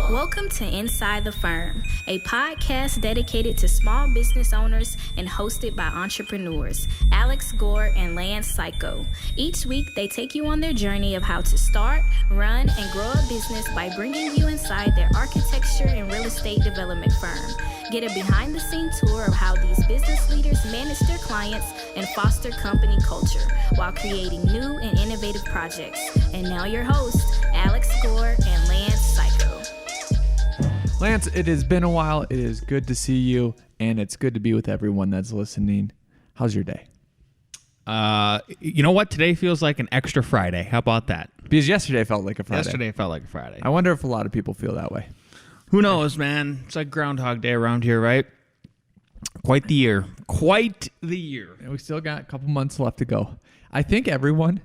Welcome to Inside the Firm, a podcast dedicated to small business owners and hosted by entrepreneurs, Alex Gore and Lance Cayko. Each week, they take you on their journey of how to start, run, and grow a business by bringing you inside their architecture and real estate development firm. Get a behind-the-scenes tour of how these business leaders manage their clients and foster company culture while creating new and innovative projects. And now your hosts, Alex Gore and Lance Cayko. Lance, it has been a while. It is good to see you, and it's good to be with everyone that's listening. How's your day? You know what? Today feels like an extra Friday. How about that? Because yesterday felt like a Friday. Yesterday felt like a Friday. I wonder if a lot of people feel that way. Who knows, man? It's like Groundhog Day around here, right? Quite the year. Quite the year. And we still got a couple months left to go. I think everyone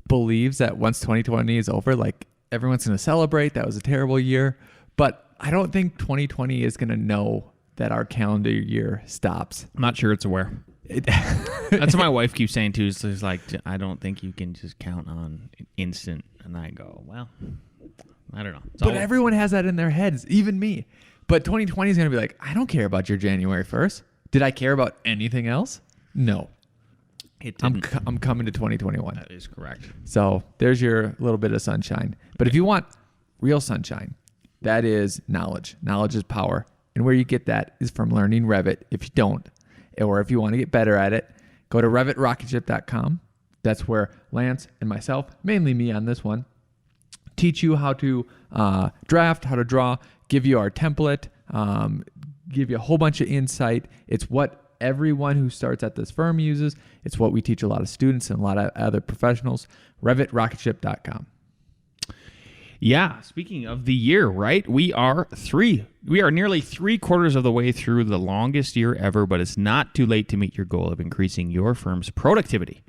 believes that once 2020 is over, like everyone's going to celebrate. That was a terrible year. But I don't think 2020 is going to know that our calendar year stops. I'm not sure it's aware. That's what my wife keeps saying too. Is like, I don't think you can just count on instant. And I go, well, I don't know. But everyone has that in their heads, even me. But 2020 is going to be like, I don't care about your January 1st. Did I care about anything else? No. I'm coming to 2021. That is correct. So there's your little bit of sunshine. But if you want real sunshine, that is knowledge. Knowledge is power. And where you get that is from learning Revit. If you don't, or if you want to get better at it, go to revitrocketship.com. That's where Lance and myself, mainly me on this one, teach you how to draft, how to draw, give you our template, give you a whole bunch of insight. It's what everyone who starts at this firm uses. It's what we teach a lot of students and a lot of other professionals. revitrocketship.com. Yeah, speaking of the year, right? We are nearly 3/4 of the way through the longest year ever, but it's not too late to meet your goal of increasing your firm's productivity.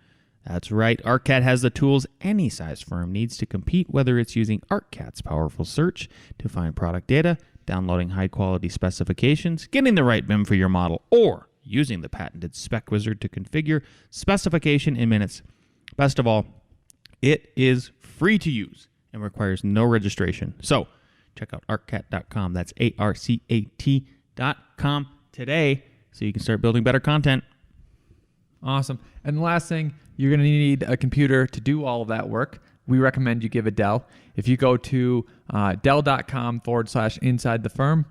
That's right. ARCAT has the tools any size firm needs to compete, whether it's using ARCAT's powerful search to find product data, downloading high-quality specifications, getting the right BIM for your model, or using the patented Spec Wizard to configure specification in minutes. Best of all, it is free to use and requires no registration. So check out arcat.com. That's ARCAT.com today so you can start building better content. Awesome. And the last thing, you're going to need a computer to do all of that work. We recommend you give a Dell. If you go to dell.com/inside the firm,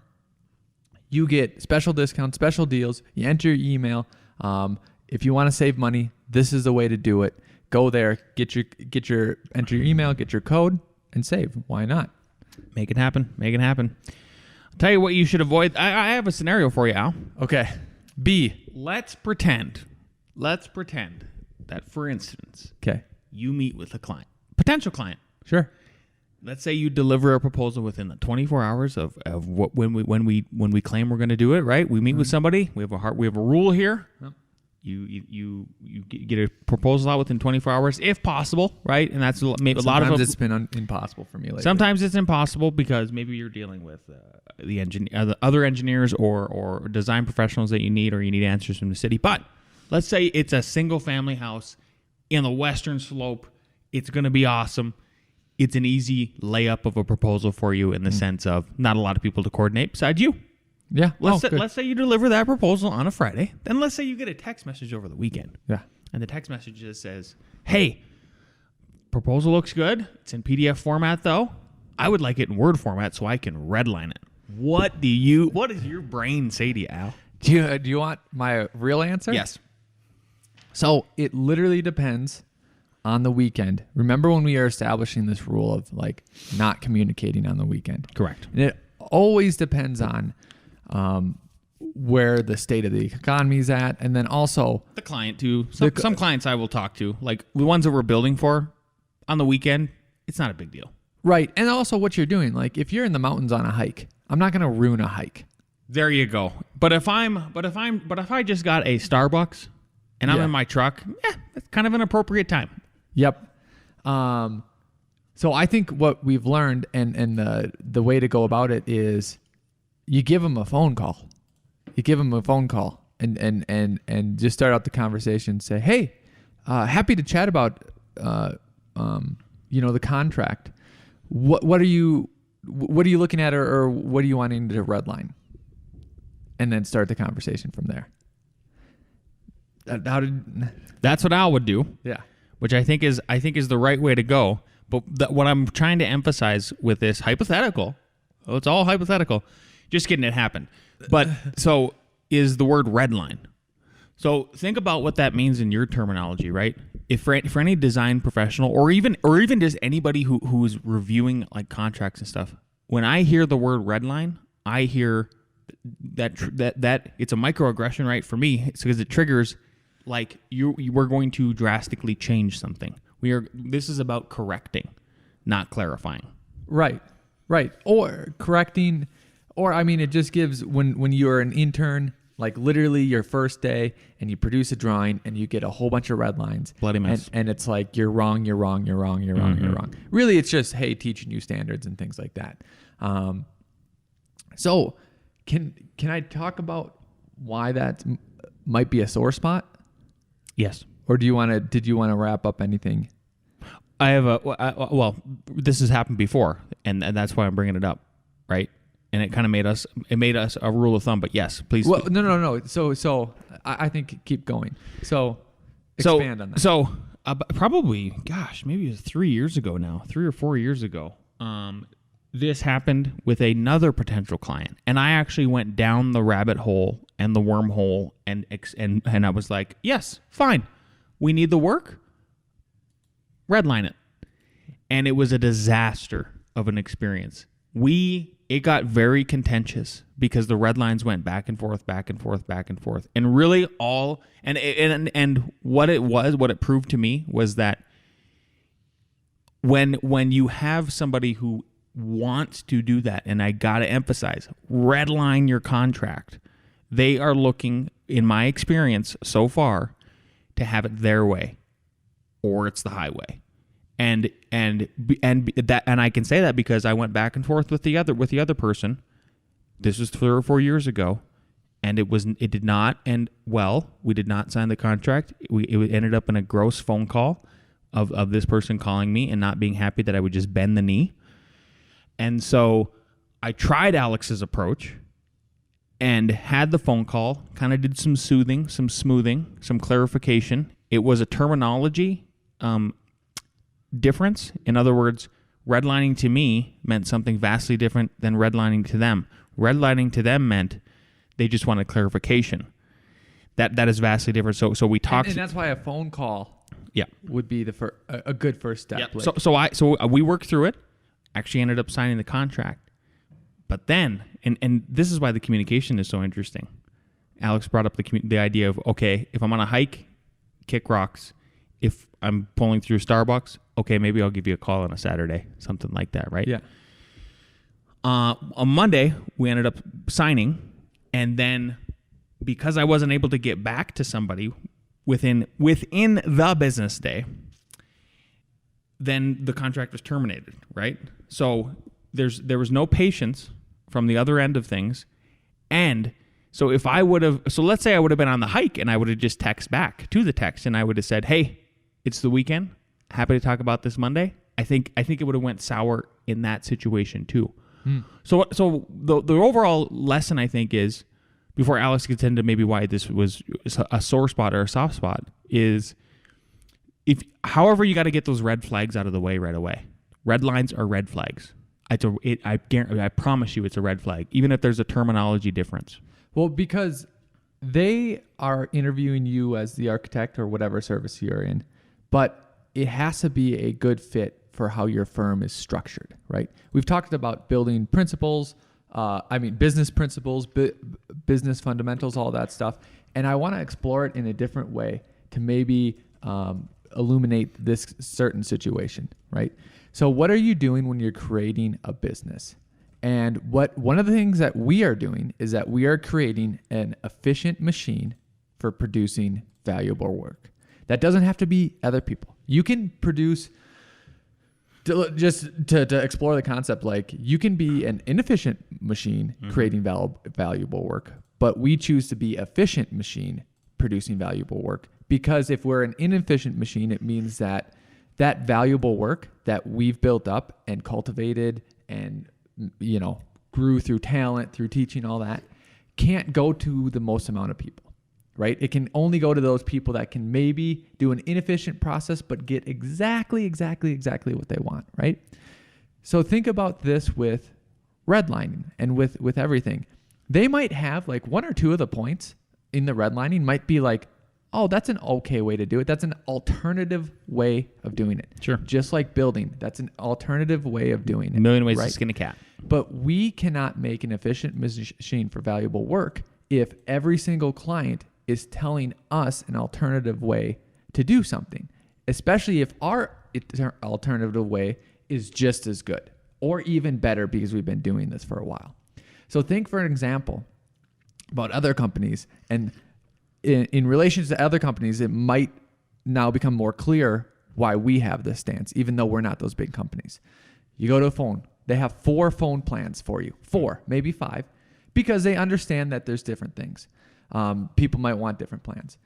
you get special discounts, special deals. You enter your email. If you want to save money, this is the way to do it. Go there, enter your email, get your code, and save. Why not? Make it happen. Make it happen. I'll tell you what you should avoid. I have a scenario for you, Al. Okay. B. Let's pretend that, for instance, okay, you meet with a client, potential client. Sure. Let's say you deliver a proposal within the 24 hours of what when we claim we're going to do it. Right? We meet with somebody. We have a rule here. Yep. You get a proposal out within 24 hours, if possible, right? And that's maybe a lot of Sometimes it's been impossible for me lately. Sometimes it's impossible because maybe you're dealing with the other engineers or design professionals that you need, or you need answers from the city. But let's say it's a single-family house in the Western Slope. It's going to be awesome. It's an easy layup of a proposal for you in the sense of not a lot of people to coordinate besides you. Yeah. Let's say you deliver that proposal on a Friday. Then let's say you get a text message over the weekend. Yeah. And the text message just says, hey, proposal looks good. It's in PDF format, though. I would like it in Word format so I can redline it. What does your brain say to you, Al? Do you want my real answer? Yes. So it literally depends on the weekend. Remember when we are establishing this rule of like not communicating on the weekend? Correct. And it always depends on where the state of the economy is at, and then also the client too. Some clients I will talk to, like the ones that we're building for, on the weekend, it's not a big deal. Right, and also what you're doing. Like if you're in the mountains on a hike, I'm not going to ruin a hike. There you go. But if I just got a Starbucks and I'm in my truck, it's kind of an appropriate time. Yep. So I think what we've learned and the way to go about it is you give them a phone call. You give them a phone call and just start out the conversation. Say, hey, happy to chat about the contract. What are you what are you looking at, or what are you wanting to redline? And then start the conversation from there. That's what Al would do. Yeah. Which I think is the right way to go. But what I'm trying to emphasize with this hypothetical, it's all hypothetical, just kidding, it happened. But so is the word redline. So think about what that means in your terminology, right? If for any design professional or even just anybody who's reviewing like contracts and stuff, when I hear the word redline, I hear that it's a microaggression, right? For me, it's because it triggers like we're going to drastically change something. This is about correcting, not clarifying. Right. Or correcting, or I mean, it just gives when you're an intern, like literally your first day, and you produce a drawing and you get a whole bunch of red lines. Bloody mess. And it's like, you're wrong. Really, it's just, hey, teaching you standards and things like that. So can I talk about why that might be a sore spot? Yes. Or did you want to wrap up anything? I have this has happened before, and that's why I'm bringing it up, right? And it kind of made us a rule of thumb. But yes, please. Well, no. So I think keep going. So expand on that. So probably, maybe it was 3 years ago now, 3 or 4 years ago. This happened with another potential client, and I actually went down the rabbit hole and the wormhole, and I was like, yes, fine, we need the work. Redline it. And it was a disaster of an experience. It got very contentious because the red lines went back and forth. And really and what it proved to me was that when you have somebody who wants to do that, and I got to emphasize, redline your contract, they are looking, in my experience so far, to have it their way, or it's the highway. And I can say that because I went back and forth with the other person. This was 3 or 4 years ago, and it did not end well. We did not sign the contract. It ended up in a gross phone call of this person calling me and not being happy that I would just bend the knee. And so I tried Alex's approach and had the phone call, kind of did some soothing, some smoothing, some clarification. It was a terminology difference. In other words, redlining to me meant something vastly different than redlining to them. Redlining to them meant they just wanted clarification. That is vastly different. So we talked, and that's why a phone call, would be a good first step. Yeah. So we worked through it. Actually, ended up signing the contract. But then, and this is why the communication is so interesting. Alex brought up the idea of, okay, if I'm on a hike, kick rocks. If I'm pulling through Starbucks, okay, maybe I'll give you a call on a Saturday, something like that, right? Yeah. On Monday, we ended up signing, and then because I wasn't able to get back to somebody within the business day, then the contract was terminated, right? So there was no patience from the other end of things, and so let's say I would have been on the hike and I would have just texted back to the text, and I would have said, hey, it's the weekend. Happy to talk about this Monday. I think it would have went sour in that situation too. So the overall lesson, I think, is, before Alex gets into maybe why this was a sore spot or a soft spot, is however you got to get those red flags out of the way right away. Red lines are red flags. I promise you it's a red flag, even if there's a terminology difference. Well, because they are interviewing you as the architect or whatever service you're in, but it has to be a good fit for how your firm is structured, right? We've talked about building principles, business principles, business fundamentals, all that stuff. And I want to explore it in a different way to maybe illuminate this certain situation, right? So what are you doing when you're creating a business? And one of the things that we are doing is that we are creating an efficient machine for producing valuable work. That doesn't have to be other people. You can produce, just to explore the concept, like you can be an inefficient machine creating valuable work, but we choose to be efficient machine producing valuable work, because if we're an inefficient machine, it means that valuable work that we've built up and cultivated and grew through talent, through teaching, all that, can't go to the most amount of people, right? It can only go to those people that can maybe do an inefficient process, but get exactly what they want, right? So think about this with redlining and with everything. They might have like one or two of the points in the redlining might be like, oh, that's an okay way to do it. That's an alternative way of doing it. Sure. Just like building, that's an alternative way of doing it. A million ways right? to skin a cat. But we cannot make an efficient machine for valuable work if every single client is telling us an alternative way to do something, especially if our alternative way is just as good or even better because we've been doing this for a while. So think, for an example, about other companies, and in relation to other companies, it might now become more clear why we have this stance, even though we're not those big companies. You go to a phone. They have 4 phone plans for you. 4, maybe 5, because they understand that there's different things. People might want different plans.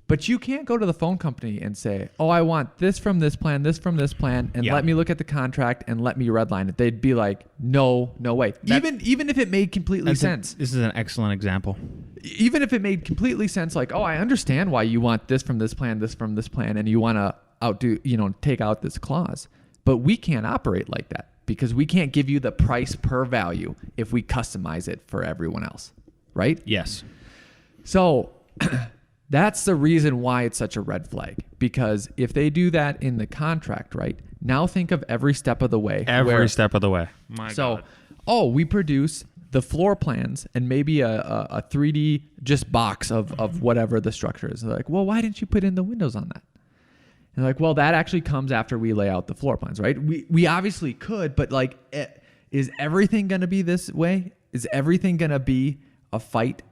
But you can't go to the phone company and say, oh, I want this from this plan, this from this plan, and let me look at the contract and let me redline it. They'd be like, no way. Even if it made completely sense. This is an excellent example. Even if it made completely sense, like, oh, I understand why you want this from this plan, this from this plan, and you want to take out this clause. But we can't operate like that because we can't give you the price per value if we customize it for everyone else, right? Yes. So that's the reason why it's such a red flag, because if they do that in the contract, right? Now think of every step of the way. Every step of the way. My God. We produce the floor plans and maybe a 3D just box of whatever the structure is. They're like, well, why didn't you put in the windows on that? And they're like, well, that actually comes after we lay out the floor plans, right? We obviously could, but like, is everything going to be this way? Is everything going to be a fight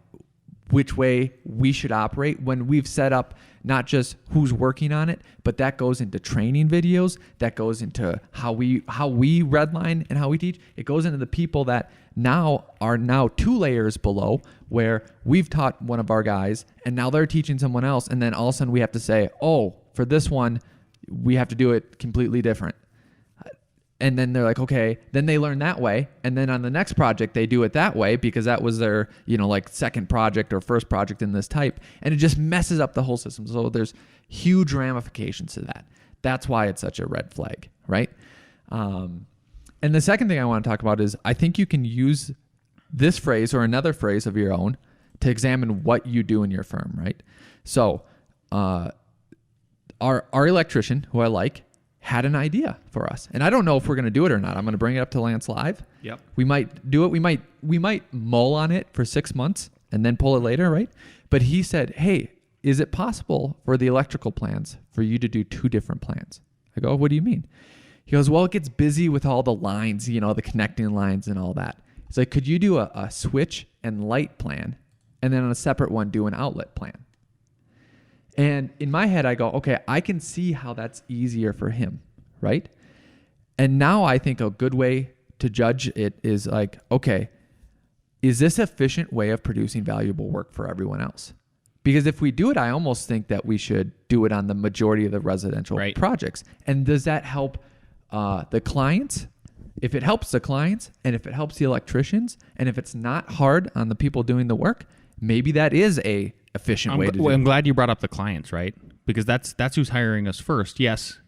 which way we should operate when we've set up not just who's working on it, but that goes into training videos, that goes into how we redline and how we teach. It goes into the people that are 2 layers below, where we've taught one of our guys and now they're teaching someone else, and then all of a sudden we have to say, oh, for this one we have to do it completely different. And then they're like, okay, then they learn that way. And then on the next project, they do it that way because that was their, like second project or first project in this type. And it just messes up the whole system. So there's huge ramifications to that. That's why it's such a red flag, right? And the second thing I want to talk about is I think you can use this phrase or another phrase of your own to examine what you do in your firm, right? So our electrician, who I like, had an idea for us. And I don't know if we're going to do it or not. I'm going to bring it up to Lance live. Yep. We might do it. We might mull on it for 6 months and then pull it later, right? But he said, hey, is it possible for the electrical plans for you to do 2 different plans? I go, what do you mean? He goes, well, it gets busy with all the lines, the connecting lines and all that. He's like, could you do a switch and light plan and then on a separate one do an outlet plan? And in my head, I go, okay, I can see how that's easier for him, right? And now I think a good way to judge it is like, okay, is this an efficient way of producing valuable work for everyone else? Because if we do it, I almost think that we should do it on the majority of the residential projects. And does that help the clients? If it helps the clients and if it helps the electricians and if it's not hard on the people doing the work, maybe that is a efficient way to do it. I'm glad you brought up the clients, right? Because that's who's hiring us first. Yes,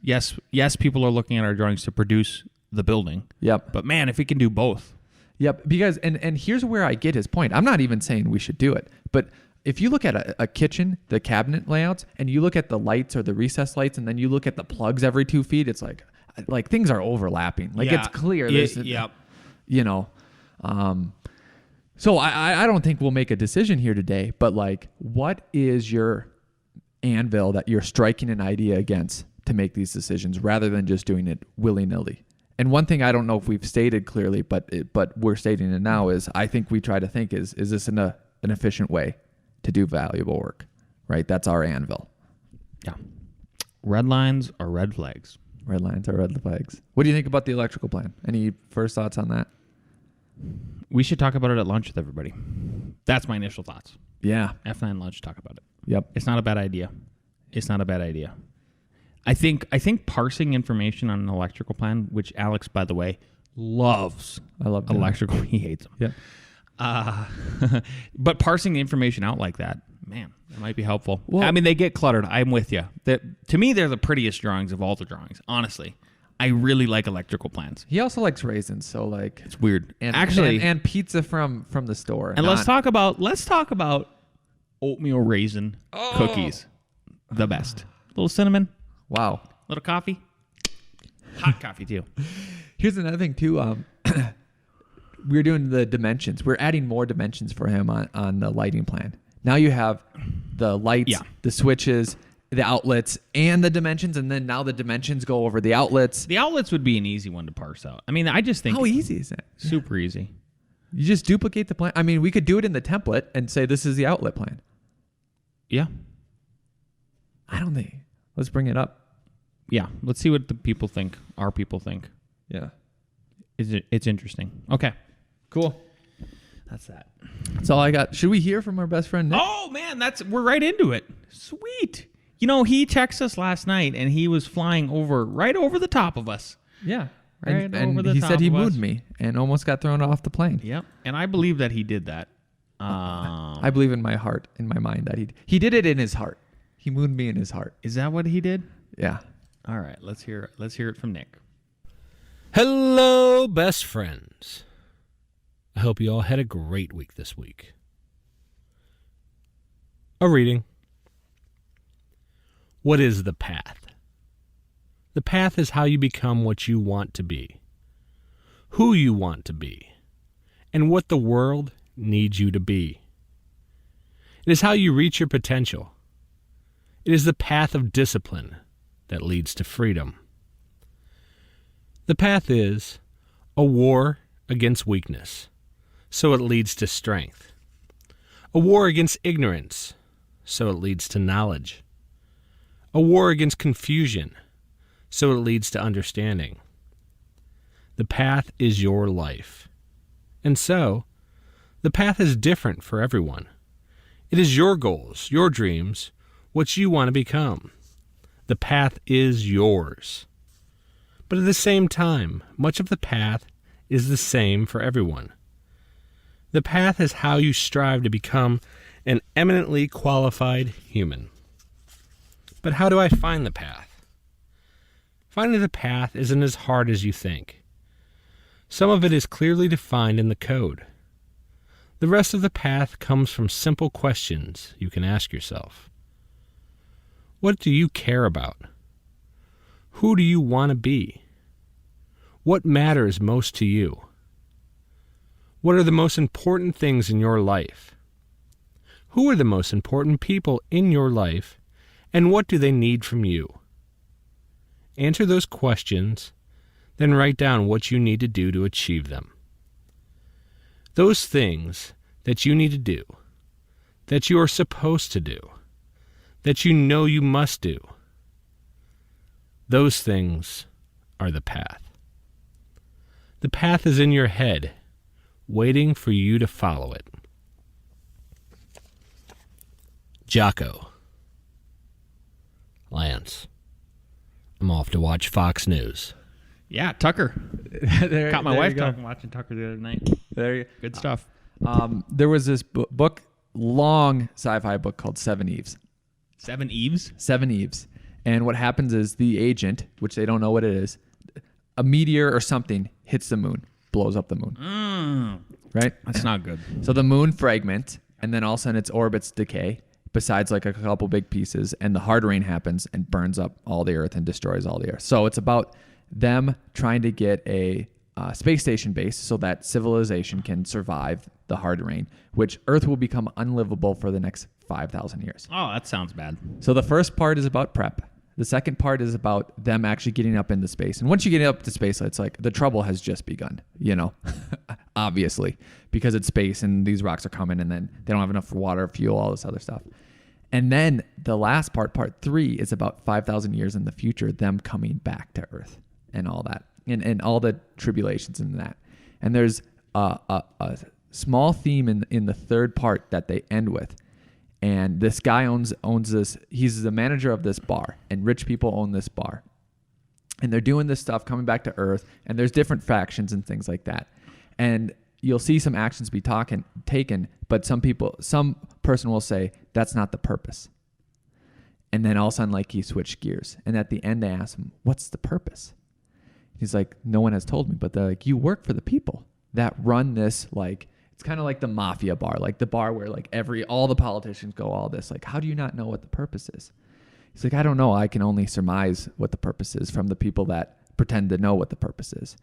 people are looking at our drawings to produce the building. Yep. But man, if we can do both. Yep. Because and here's where I get his point. I'm not even saying we should do it, but if you look at a kitchen, the cabinet layouts, and you look at the lights or the recessed lights, and then you look at the plugs every 2 feet, it's like things are overlapping. It's clear. Yep. So I don't think we'll make a decision here today, but what is your anvil that you're striking an idea against to make these decisions rather than just doing it willy-nilly? And one thing I don't know if we've stated clearly, but we're stating it now is I think we try to think is this an efficient way to do valuable work, right? That's our anvil. Yeah. Red lines are red flags. Red lines are red flags. What do you think about the electrical plan? Any first thoughts on that? We should talk about it at lunch with everybody. That's my initial thoughts. Yeah. F9 lunch, talk about it. Yep. It's not a bad idea. I think parsing information on an electrical plan, which Alex, by the way, loves I love doing electrical. He hates them. Yeah. But parsing the information out like that, man, that might be helpful. Well, I mean, they get cluttered. I'm with you. To me, they're the prettiest drawings of all the drawings. Honestly, I really like electrical plans. He also likes raisins, so like It's weird. and Actually, and pizza from the store. and let's talk about oatmeal raisin cookies. The best. Little cinnamon, Wow. little coffee, hot coffee too. Here's another thing too. We're doing the dimensions. We're adding more dimensions for him on the lighting plan. Now you have the lights, the switches, the outlets, and the dimensions, and then now the dimensions go over the outlets. The outlets would be an easy one to parse out. I mean, I just think How easy is that? super easy. You just duplicate the plan. I mean, we could do it in the template and say this is the outlet plan. Yeah. I don't think. Let's bring it up. Yeah. Let's see what the people think. Our people think. Yeah. It's interesting. Okay. Cool. That's that. That's all I got. Should we hear from our best friend Nick? Oh man, we're right into it. Sweet. You know, he texted us last night and he was flying right over the top of us. Yeah. Right and over the he top said he of us. mooed me and almost got thrown off the plane. Yep. And I believe that he did that. I believe in my heart, in my mind, that he did it in his heart. He mooned me in his heart. Is that what he did? Yeah. All right, let's hear it from Nick. Hello, best friends. I hope you all had a great week this week. A reading. What is the path? The path is how you become what you want to be, who you want to be, and what the world needs you to be. It is how you reach your potential. It is the path of discipline that leads to freedom. The path is a war against weakness, so it leads to strength. A war against ignorance, so it leads to knowledge. A war against confusion, so it leads to understanding. The path is your life. And so, the path is different for everyone. It is your goals, your dreams, what you want to become. The path is yours. But at the same time, much of the path is the same for everyone. The path is how you strive to become an eminently qualified human. But how do I find the path? Finding the path isn't as hard as you think. Some of it is clearly defined in the code. The rest of the path comes from simple questions you can ask yourself. What do you care about? Who do you want to be? What matters most to you? What are the most important things in your life? Who are the most important people in your life, and what do they need from you? Answer those questions, then write down what you need to do to achieve them. Those things that you need to do, that you are supposed to do, that you know you must do, those things are the path. The path is in your head, waiting for you to follow it. Jocko. Lance. I'm off to watch Fox News. Yeah, Tucker. Caught my wife watching Tucker the other night. There you Good stuff. There was this book, long sci-fi book called Seven Eves. Seven Eves? Seven Eves. And what happens is the agent, which they don't know what it is, a meteor or something hits the moon, blows up the moon. Right? That's not good. So the moon fragments, and then all of a sudden its orbits decay, besides like a couple big pieces, and the hard rain happens and burns up all the Earth and destroys all the Earth. So it's about them trying to get a space station base so that civilization can survive the hard rain, which Earth will become unlivable for the next 5,000 years. Oh, that sounds bad. So the first part is about prep. The second part is about them actually getting up into space. And once you get up to space, it's like the trouble has just begun, you know, obviously, because it's space and these rocks are coming and then they don't have enough water, fuel, all this other stuff. And then the last part 3, is about 5,000 years in the future, them coming back to Earth and all that, and all the tribulations in that. And there's a small theme in the third part that they end with. And this guy owns this. He's the manager of this bar, and rich people own this bar. and they're doing this stuff coming back to Earth, and there's different factions and things like that. And you'll see some actions be taken, but some person will say, that's not the purpose. And then all of a sudden, like, he switched gears. And at the end, they ask him, what's the purpose? He's like, no one has told me. But they're like, you work for the people that run this, like, it's kind of like the mafia bar, like the bar where like all the politicians go, all this. Like, how do you not know what the purpose is? He's like, I don't know. I can only surmise what the purpose is from the people that pretend to know what the purpose is.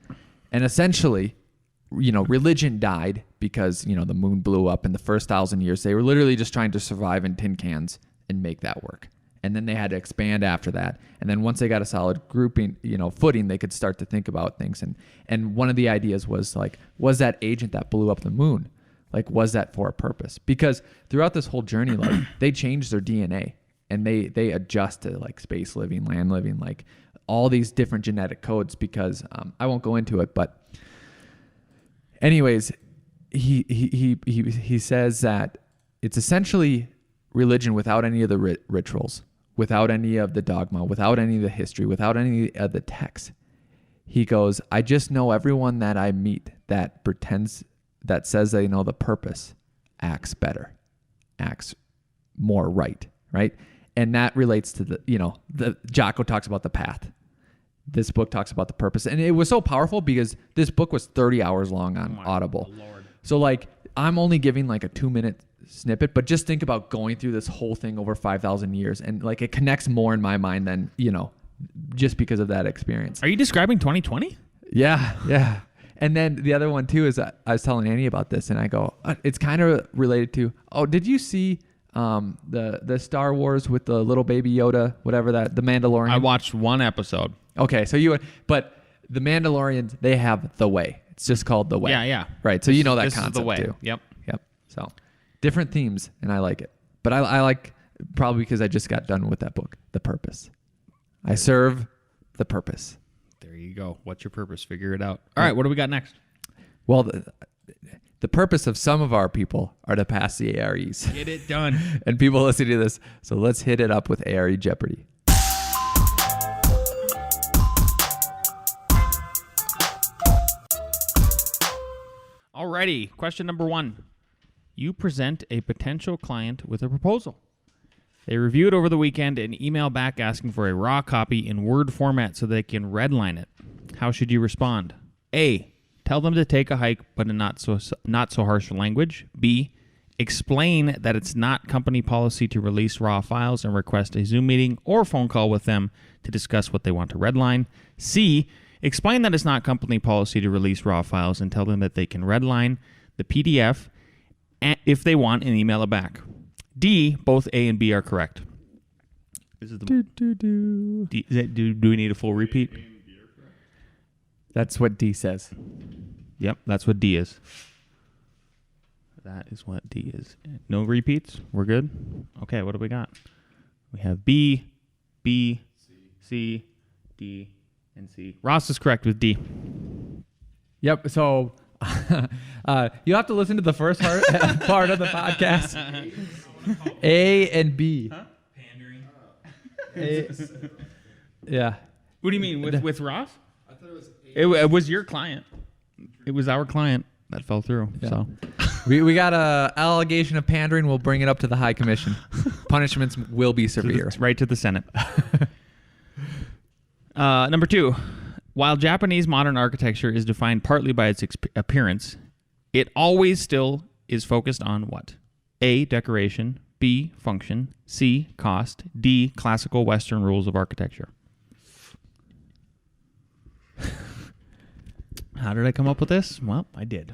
And essentially, religion died because, the moon blew up in the first 1,000 years. They were literally just trying to survive in tin cans and make that work. And then they had to expand after that. And then once they got a solid grouping, footing, they could start to think about things. And one of the ideas was like, was that agent that blew up the moon, like, was that for a purpose? Because throughout this whole journey, like, they changed their DNA and they adjust to like space living, land living, like all these different genetic codes. Because I won't go into it, but anyways, he says that it's essentially religion without any of the rituals, without any of the dogma, without any of the history, without any of the text. He goes, I just know everyone that I meet that says they know the purpose acts better, acts more right? And that relates to the Jocko talks about the path. This book talks about the purpose. And it was so powerful because this book was 30 hours long on Audible. Lord. So like, I'm only giving like a 2-minute snippet, but just think about going through this whole thing over 5,000 years. And like, it connects more in my mind than, just because of that experience. Are you describing 2020? Yeah. And then the other one too is I was telling Annie about this, and I go, it's kind of related to, did you see the Star Wars with the little baby Yoda, whatever the Mandalorian? I watched one episode. Okay, but the Mandalorians, they have the way. It's just called the way. Yeah. Right. So that this concept is the way. too. Yep. So different themes, and I like it. But I like, probably because I just got done with that book, the purpose. I serve the purpose. There you go. What's your purpose? Figure it out. All right, what do we got next? Well, the purpose of some of our people are to pass the A.R.Es. Get it done. And people listening to this. So let's hit it up with A.R.E. Jeopardy. Alrighty, question number 1. You present a potential client with a proposal. They review it over the weekend and email back asking for a raw copy in Word format so they can redline it. How should you respond? A. Tell them to take a hike, but in not so harsh language. B. Explain that it's not company policy to release raw files and request a Zoom meeting or phone call with them to discuss what they want to redline. C. Explain that it's not company policy to release raw files and tell them that they can redline the PDF if they want and email it back. D. Both A and B are correct. This is the D, do we need a full repeat? That's what D says. Yep, that's what D is. That is what D is. No repeats? We're good? Okay, what do we got? We have B, C, D, and C. Ross is correct with D. Yep. So you have to listen to the first part of the podcast. A and B. Huh? Pandering. Yeah. What do you mean with Ross? I thought it was your client. It was our client that fell through. Yeah. So we got a allegation of pandering. We'll bring it up to the High Commission. Punishments will be severe. Right to the Senate. Number 2. While Japanese modern architecture is defined partly by its appearance, it always still is focused on what? A. Decoration. B. Function. C. Cost. D. Classical Western rules of architecture. How did I come up with this? Well, I did.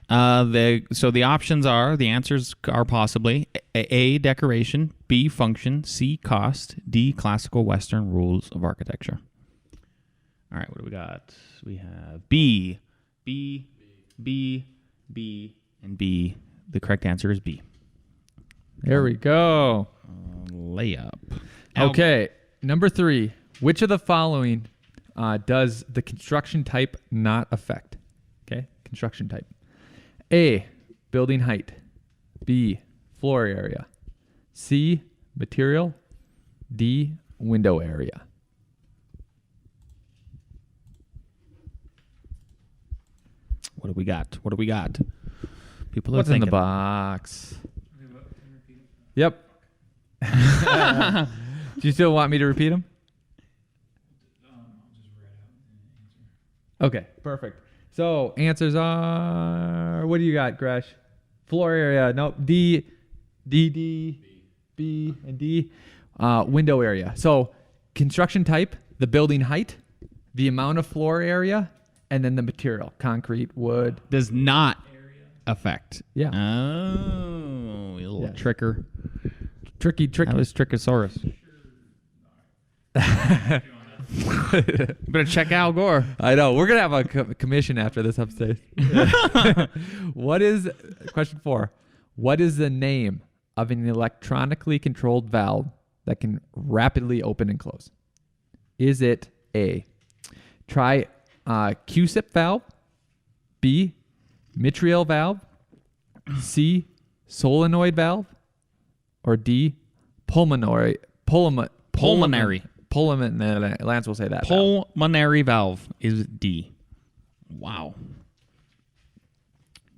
The options are, the answers are possibly A. Decoration. B. Function. C. Cost. D. Classical Western rules of architecture. All right, what do we got? We have B, and B. The correct answer is B. There we go. Layup. Okay, number 3. Which of the following does the construction type not affect? Okay, construction type. A, building height. B, floor area. C, material. D, window area. What do we got? People are What's in thinking. the box? Yep. Do you still want me to repeat them? Okay, perfect. So answers are, what do you got, Gresh? Floor area, nope. D, B, and D. Window area. So construction type, the building height, the amount of floor area, and then the material, concrete, wood. Does not affect. Yeah. Oh, you little Yeah. tricker. Tricky. That was Trickosaurus. Better check Al Gore. I know. We're going to have a commission after this upstairs. Question 4. What is the name of an electronically controlled valve that can rapidly open and close? Is it A, QSIP valve, B, mitral valve, C, solenoid valve, or D, pulmonary. Lance will say that. Pulmonary valve is D. Wow.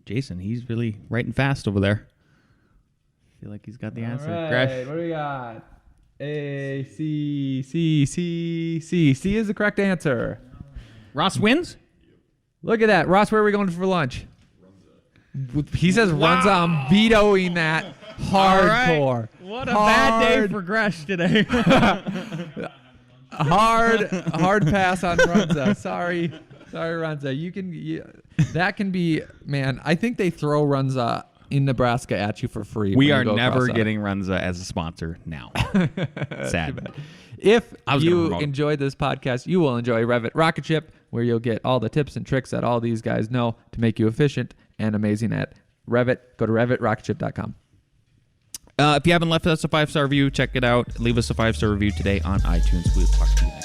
Jason, he's really writing fast over there. I feel like he's got the answer. All right, Gresh. what do we got? A, C. C is the correct answer. Ross wins? Look at that. Ross, where are we going for lunch? He says Runza. I'm vetoing that hardcore. What a bad day for Gresh today. hard pass on Runza. Sorry, Runza. That can be, man. I think they throw Runza in Nebraska at you for free. We are never getting Runza as a sponsor now. Sad. If gonna you promote 'em. enjoyed this podcast, you will enjoy Revit Rocket Ship, where you'll get all the tips and tricks that all these guys know to make you efficient and amazing at Revit. Go to RevitRocketShip.com. If you haven't left us a 5-star review, check it out. Leave us a 5-star review today on iTunes. We'll talk to you next.